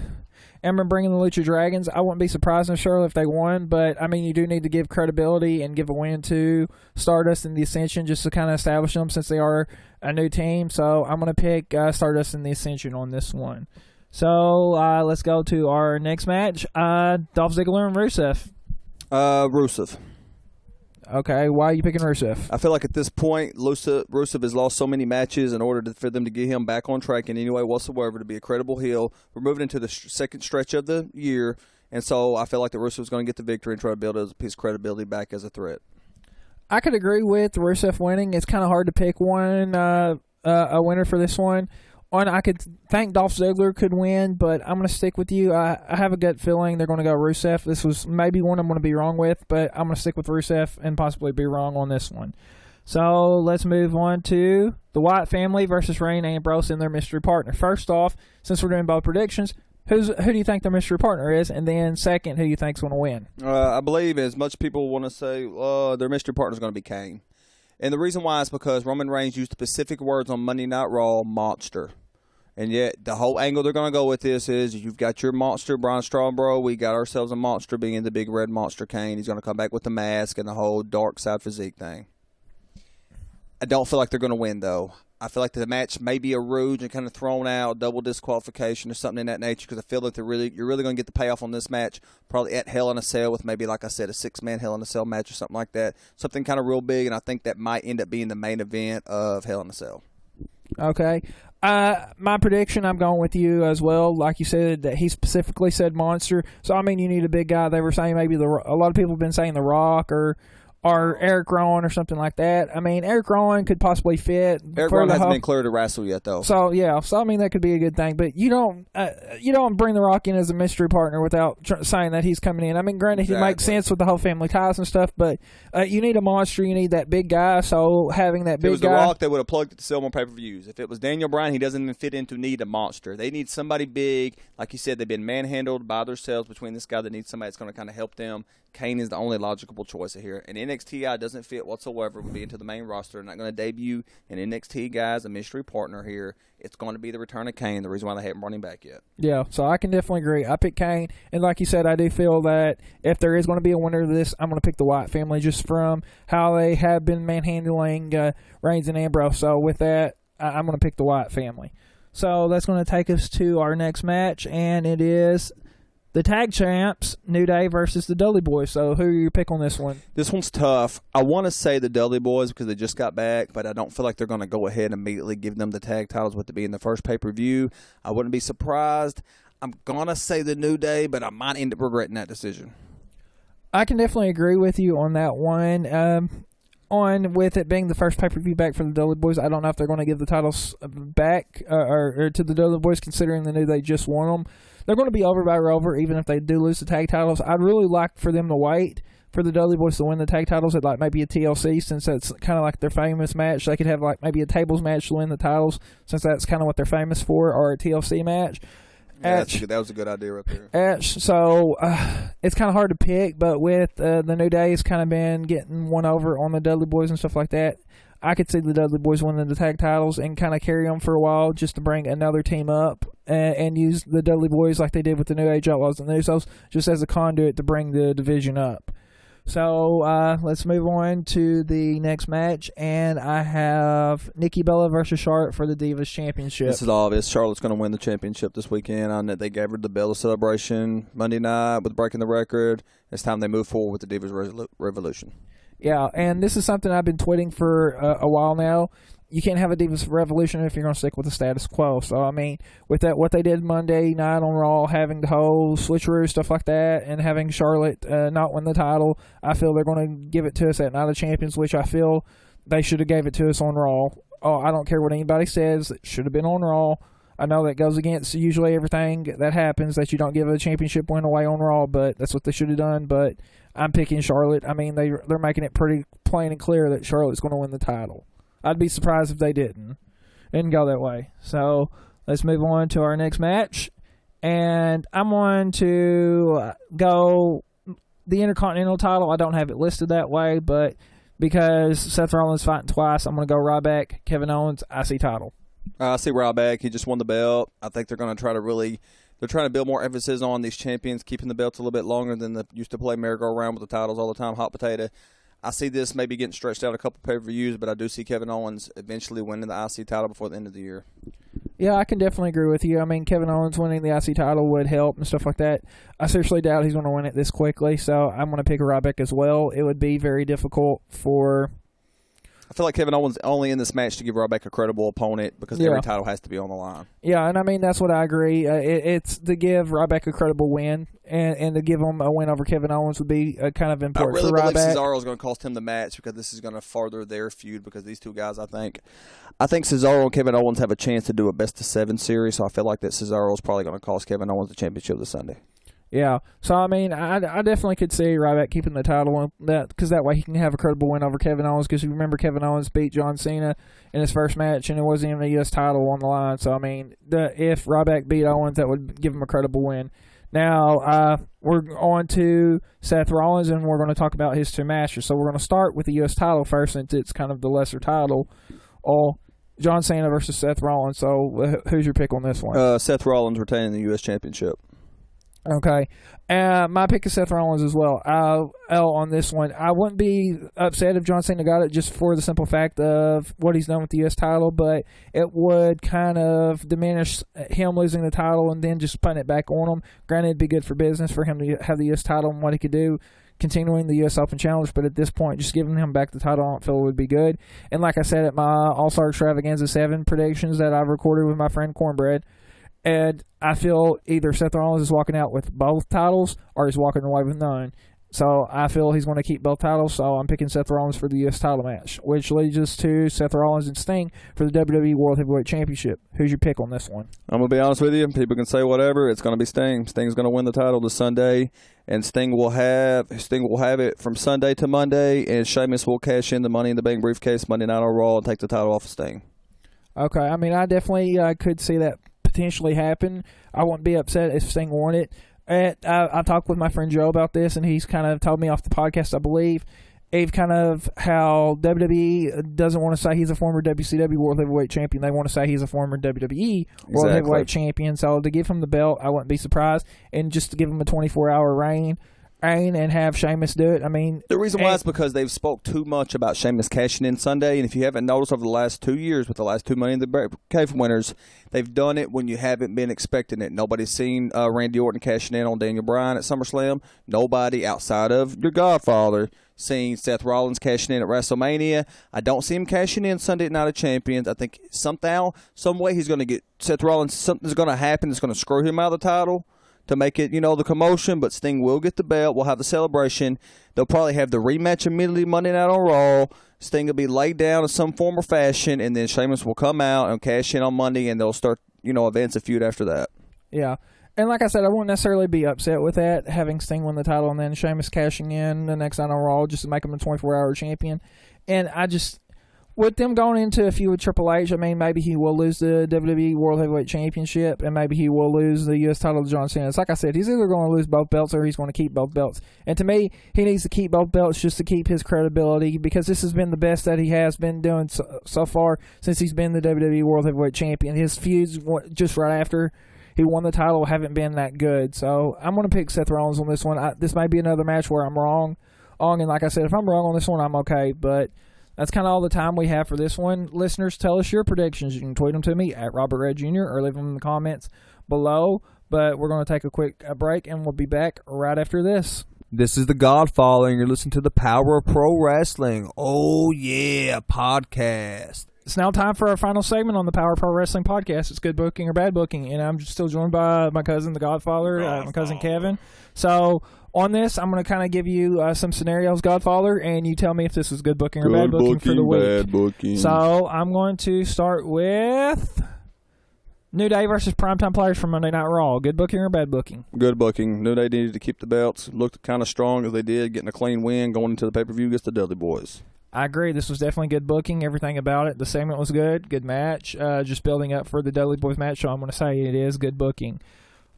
and been bringing the Lucha Dragons, I wouldn't be surprised necessarily if they won, but I mean, you do need to give credibility and give a win to Stardust and the Ascension just to kind of establish them since they are a new team. So I'm going to pick Stardust and the Ascension on this one. So let's go to our next match, Dolph Ziggler and Rusev. Rusev. Okay, why are you picking Rusev? I feel like at this point, Rusev has lost so many matches in order for them to get him back on track in any way whatsoever to be a credible heel. We're moving into the second stretch of the year, and so I feel like that Rusev's going to get the victory and try to build his credibility back as a threat. I could agree with Rusev winning. It's kind of hard to pick one a winner for this one. I could think Dolph Ziggler could win, but I'm going to stick with you. I have a gut feeling they're going to go Rusev. This was maybe one I'm going to be wrong with, but I'm going to stick with Rusev and possibly be wrong on this one. So let's move on to the Wyatt family versus Reign and Ambrose and their mystery partner. First off, since we're doing both predictions, who do you think their mystery partner is? And then second, who do you think's going to win? I believe as much people want to say their mystery partner is going to be Kane. And the reason why is because Roman Reigns used specific words on Monday Night Raw, monster. And yet the whole angle they're going to go with this is you've got your monster, Braun Strowman. We got ourselves a monster being the big red monster Kane. He's going to come back with the mask and the whole dark side physique thing. I don't feel like they're going to win, though. I feel like the match may be a rouge and kind of thrown out, double disqualification or something in that nature, because I feel like you're really going to get the payoff on this match probably at Hell in a Cell with maybe, like I said, a 6-man Hell in a Cell match or something like that. Something kind of real big, and I think that might end up being the main event of Hell in a Cell. Okay. My prediction, I'm going with you as well. Like you said, that he specifically said monster. So, I mean, you need a big guy. They were saying maybe a lot of people have been saying The Rock or Eric Rowan or something like that. I mean, Eric Rowan could possibly fit. Eric Rowan hasn't been cleared to wrestle yet, though. So, yeah. So, I mean, that could be a good thing. But you don't bring The Rock in as a mystery partner without saying that he's coming in. I mean, granted, exactly. He makes sense with the whole family ties and stuff, but you need a monster. You need that big guy. So, having that big guy. If it was The Rock, they would have plugged it to sell more pay-per-views. If it was Daniel Bryan, he doesn't even fit into need a monster. They need somebody big. Like you said, they've been manhandled by themselves between this guy that needs somebody that's going to kind of help them. Kane is the only logical choice here. And NXT doesn't fit whatsoever with being to the main roster. They're not going to debut an NXT guy as a mystery partner here. It's going to be the return of Kane, the reason why they haven't brought him back yet. Yeah, so I can definitely agree. I pick Kane, and like you said, I do feel that if there is going to be a winner of this, I'm going to pick the Wyatt family just from how they have been manhandling Reigns and Ambrose. So with that, I'm going to pick the Wyatt family. So that's going to take us to our next match, and it is the tag champs, New Day versus the Dudley Boys. So who are your pick on this one? This one's tough. I want to say the Dudley Boys because they just got back, but I don't feel like they're going to go ahead and immediately give them the tag titles with it being the first pay-per-view. I wouldn't be surprised. I'm going to say the New Day, but I might end up regretting that decision. I can definitely agree with you on that one. With it being the first pay-per-view back for the Dudley Boys, I don't know if they're going to give the titles back or to the Dudley Boys, considering the New Day just won them. They're going to be over by Rover, even if they do lose the tag titles. I'd really like for them to wait for the Dudley Boys to win the tag titles at like maybe a TLC, since that's kind of like their famous match. They could have like maybe a tables match to win the titles, since that's kind of what they're famous for, or a TLC match. Yeah, that was a good idea right there. So it's kind of hard to pick, but with the New Day's kind of been getting one over on the Dudley Boys and stuff like that, I could see the Dudley Boys winning the tag titles and kind of carry them for a while just to bring another team up and use the Dudley Boys like they did with the New Age Outlaws and the Usos just as a conduit to bring the division up. So let's move on to the next match, and I have Nikki Bella versus Charlotte for the Divas Championship. This is obvious. Charlotte's going to win the championship this weekend. I know they gave her the Bella celebration Monday night with breaking the record. It's time they move forward with the Divas Revolution. Yeah, and this is something I've been tweeting for a while now. You can't have a Divas Revolution if you're going to stick with the status quo. So, I mean, with that, what they did Monday night on Raw, having the whole switcheroo, stuff like that, and having Charlotte not win the title, I feel they're going to give it to us at Night of Champions, which I feel they should have gave it to us on Raw. Oh, I don't care what anybody says. It should have been on Raw. I know that goes against usually everything that happens, that you don't give a championship win away on Raw, but that's what they should have done. But I'm picking Charlotte. I mean, they're making it pretty plain and clear that Charlotte's going to win the title. I'd be surprised if they didn't go that way. So let's move on to our next match. And I'm going to go the Intercontinental title. I don't have it listed that way, but because Seth Rollins fighting twice, I'm going to go Ryback, Kevin Owens, IC title. I see Ryback. He just won the belt. I think they're going to try to they're trying to build more emphasis on these champions, keeping the belts a little bit longer than they used to play merry-go-round with the titles all the time, hot potato. I see this maybe getting stretched out a couple pay-per-views, but I do see Kevin Owens eventually winning the IC title before the end of the year. Yeah, I can definitely agree with you. I mean, Kevin Owens winning the IC title would help and stuff like that. I seriously doubt he's going to win it this quickly, so I'm going to pick Ryback as well. It would be very difficult for... I feel like Kevin Owens only in this match to give Ryback a credible opponent because every title has to be on the line. Yeah, and I mean, that's what I agree. It's to give Ryback a credible win, and to give him a win over Kevin Owens would be kind of important for Ryback. I really believe Cesaro is going to cost him the match because this is going to further their feud because these two guys, I think Cesaro and Kevin Owens have a chance to do a best-of-7 series, so I feel like that Cesaro is probably going to cost Kevin Owens the championship this Sunday. Yeah, so I mean, I definitely could see Ryback keeping the title because that way he can have a credible win over Kevin Owens. Because you remember Kevin Owens beat John Cena in his first match, and it wasn't even a U.S. title on the line. So I mean, if Ryback beat Owens, that would give him a credible win. Now we're on to Seth Rollins, and we're going to talk about his two matches. So we're going to start with the U.S. title first, since it's kind of the lesser title. John Cena versus Seth Rollins. So who's your pick on this one? Seth Rollins retaining the U.S. Championship. Okay. My pick is Seth Rollins as well. On this one, I wouldn't be upset if John Cena got it just for the simple fact of what he's done with the U.S. title, but it would kind of diminish him losing the title and then just putting it back on him. Granted, it'd be good for business for him to have the U.S. title and what he could do continuing the U.S. Open Challenge, but at this point, just giving him back the title, I don't feel would be good. And like I said at my All-Star Extravaganza 7 predictions that I've recorded with my friend Cornbread, and I feel either Seth Rollins is walking out with both titles or he's walking away with none. So I feel he's going to keep both titles, so I'm picking Seth Rollins for the U.S. title match, which leads us to Seth Rollins and Sting for the WWE World Heavyweight Championship. Who's your pick on this one? I'm going to be honest with you. People can say whatever. It's going to be Sting. Sting's going to win the title this Sunday, and Sting will have it from Sunday to Monday, and Sheamus will cash in the Money in the Bank briefcase Monday Night on Raw and take the title off of Sting. Okay, I mean, I definitely could see that potentially happen. I wouldn't be upset if Sting won it. I talked with my friend Joe about this, and he's kind of told me off the podcast, I believe, kind of how WWE doesn't want to say he's a former WCW World Heavyweight Champion. They want to say he's a former WWE World Heavyweight Champion. So to give him the belt, I wouldn't be surprised. And just to give him a 24-hour reign and have Sheamus do it. I mean, the reason why is because they've spoke too much about Sheamus cashing in Sunday, and if you haven't noticed over the last 2 years with the last two Money in the Bank winners, they've done it when you haven't been expecting it. Nobody's seen Randy Orton cashing in on Daniel Bryan at SummerSlam. Nobody outside of your Godfather seen Seth Rollins cashing in at WrestleMania. I don't see him cashing in Sunday Night of Champions. I think somehow, some way he's going to get Seth Rollins, something's going to happen that's going to screw him out of the title to make it, the commotion, but Sting will get the belt. We'll have the celebration. They'll probably have the rematch immediately Monday Night on Raw. Sting will be laid down in some form or fashion, and then Sheamus will come out and cash in on Monday, and they'll start, advance a feud after that. Yeah. And like I said, I won't necessarily be upset with that, having Sting win the title and then Sheamus cashing in the next night on Raw just to make him a 24-hour champion. And I just... with them going into a feud with Triple H, I mean, maybe he will lose the WWE World Heavyweight Championship, and maybe he will lose the U.S. title to John Cena. It's like I said, he's either going to lose both belts or he's going to keep both belts. And to me, he needs to keep both belts just to keep his credibility, because this has been the best that he has been doing so far since he's been the WWE World Heavyweight Champion. His feuds just right after he won the title haven't been that good. So I'm going to pick Seth Rollins on this one. This may be another match where I'm wrong. And like I said, if I'm wrong on this one, I'm okay. But that's kind of all the time we have for this one. Listeners, tell us your predictions. You can tweet them to me at Robert Red Jr. or leave them in the comments below. But we're going to take a quick break, and we'll be back right after this. This is The Godfather, and you're listening to the Power of Pro Wrestling. Oh, yeah, podcast. It's now time for our final segment on the Power Pro Wrestling Podcast. It's good booking or bad booking. And I'm still joined by my cousin, The Godfather, my cousin Kevin. So on this, I'm going to kind of give you some scenarios, Godfather, and you tell me if this is good booking or bad booking for the week. Bad booking. So I'm going to start with New Day versus Primetime Players from Monday Night Raw. Good booking or bad booking? Good booking. New Day needed to keep the belts. Looked kind of strong as they did, getting a clean win, going into the pay-per-view against the Dudley Boys. I agree. This was definitely good booking. Everything about it. The segment was good. Good match. Just building up for the Dudley Boys match, so I'm going to say it is good booking.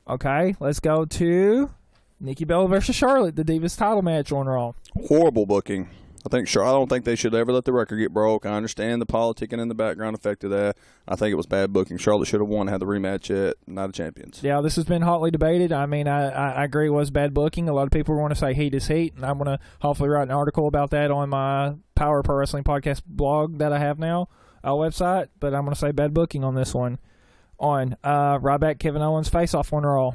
Okay, let's go to Nikki Bella versus Charlotte, the Divas title match on Raw. Horrible booking. I don't think they should ever let the record get broke. I understand the politicking in the background effect of that. I think it was bad booking. Charlotte should have won, had the rematch at Night of Champions. Yeah, this has been hotly debated. I mean, I agree it was bad booking. A lot of people want to say heat is heat, and I'm going to hopefully write an article about that on my Power Pro Wrestling Podcast blog that I have now, website. But I'm going to say bad booking on this one. on Ryback Kevin Owens face-off on Raw.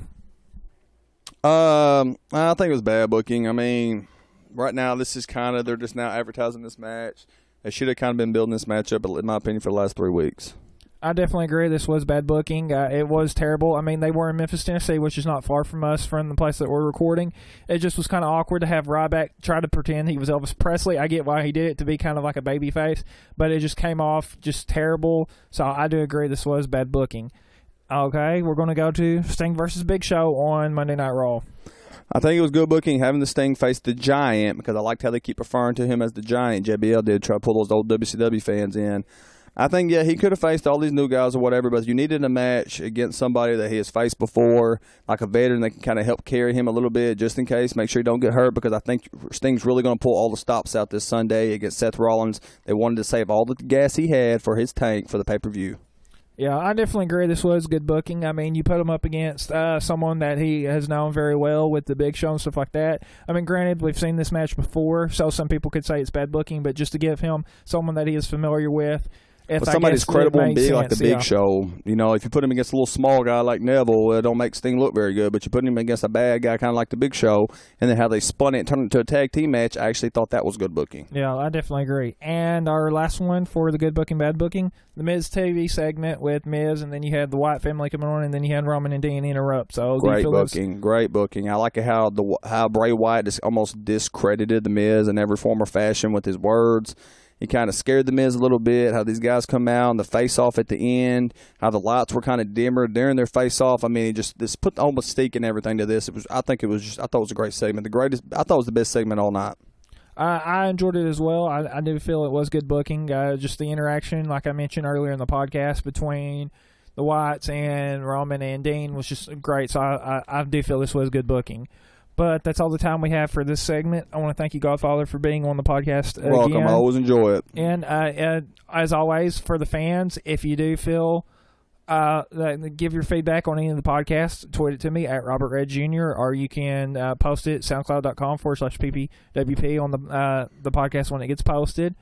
I think it was bad booking. I mean, right now this is kind of, they're just now advertising this match. They should have kind of been building this matchup, in my opinion, for the last 3 weeks. I definitely agree. This was bad booking. It was terrible. I mean, they were in Memphis, Tennessee, which is not far from us, from the place that we're recording. It just was kind of awkward to have Ryback try to pretend he was Elvis Presley. I get why he did it, to be kind of like a baby face, but it just came off just terrible. So I do agree this was bad booking. Okay, we're going to go to Sting versus Big Show on Monday Night Raw. I think it was good booking having the Sting face the Giant, because I liked how they keep referring to him as the Giant. JBL did try to pull those old WCW fans in. I think, yeah, he could have faced all these new guys or whatever, but you needed a match against somebody that he has faced before, like a veteran that can kind of help carry him a little bit just in case, make sure he don't get hurt, because I think Sting's really going to pull all the stops out this Sunday against Seth Rollins. They wanted to save all the gas he had for his tank for the pay-per-view. Yeah, I definitely agree this was good booking. I mean, you put him up against someone that he has known very well with the Big Show and stuff like that. I mean, granted, we've seen this match before, so some people could say it's bad booking, but just to give him someone that he is familiar with, if somebody's credible and big like the Big Show, you know, if you put him against a little small guy like Neville, it don't make Sting look very good. But you put him against a bad guy kind of like the Big Show, and then how they spun it and turned it into a tag team match, I actually thought that was good booking. Yeah, I definitely agree. And our last one for the good booking, bad booking, the Miz TV segment with Miz, and then you had the Wyatt family coming on, and then you had Roman and Dean interrupt. So great booking, great booking. I like how Bray Wyatt just almost discredited the Miz in every form or fashion with his words. He kind of scared the Miz a little bit, how these guys come out and the face-off at the end, how the lights were kind of dimmer during their face-off. I mean, he just put all mystique and everything to this. I thought it was a great segment. I thought it was the best segment all night. I enjoyed it as well. I do feel it was good booking. Just the interaction, like I mentioned earlier in the podcast, between the Wyatts and Roman and Dean was just great. So I do feel this was good booking. But that's all the time we have for this segment. I want to thank you, Godfather, for being on the podcast again. Welcome. I always enjoy it. And as always, for the fans, if you do feel give your feedback on any of the podcasts, tweet it to me at Robert Red Jr., or you can post it at soundcloud.com/ppwp on the podcast when it gets posted.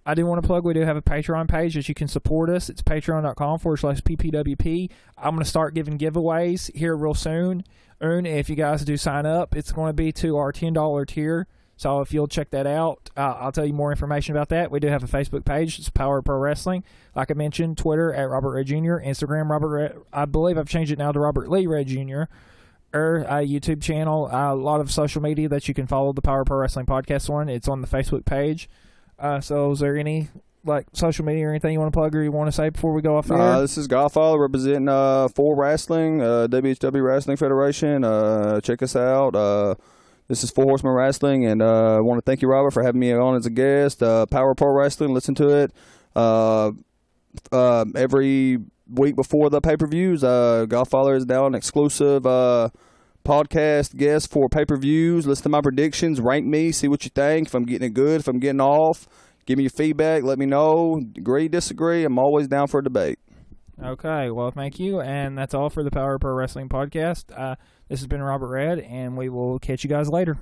I do want to plug, we do have a Patreon page that you can support us. It's patreon.com/ppwp. I'm going to start giving giveaways here real soon. And if you guys do sign up, it's going to be to our $10 tier. So if you'll check that out, I'll tell you more information about that. We do have a Facebook page. It's Power Pro Wrestling. Like I mentioned, Twitter at Robert Red Jr., Instagram Robert Red. I believe I've changed it now to Robert Lee Red Jr., or a YouTube channel. A lot of social media that you can follow the Power Pro Wrestling Podcast on. It's on the Facebook page. So is there any social media or anything you want to plug or you want to say before we go off the air? This is Godfather representing For Wrestling, WHW Wrestling Federation. Check us out. This is Four Horsemen Wrestling, and I want to thank you, Robert, for having me on as a guest. Power Pro Wrestling, listen to it every week before the pay-per-views. Godfather is now an exclusive podcast guest for pay-per-views. Listen to my predictions, rank me, see what you think. If I'm getting it good, if I'm getting off, give me your feedback, let me know. Agree, disagree, I'm always down for a debate. Okay, well, thank you, and that's all for the Power Pro Wrestling Podcast. This has been Robert Red, and we will catch you guys later.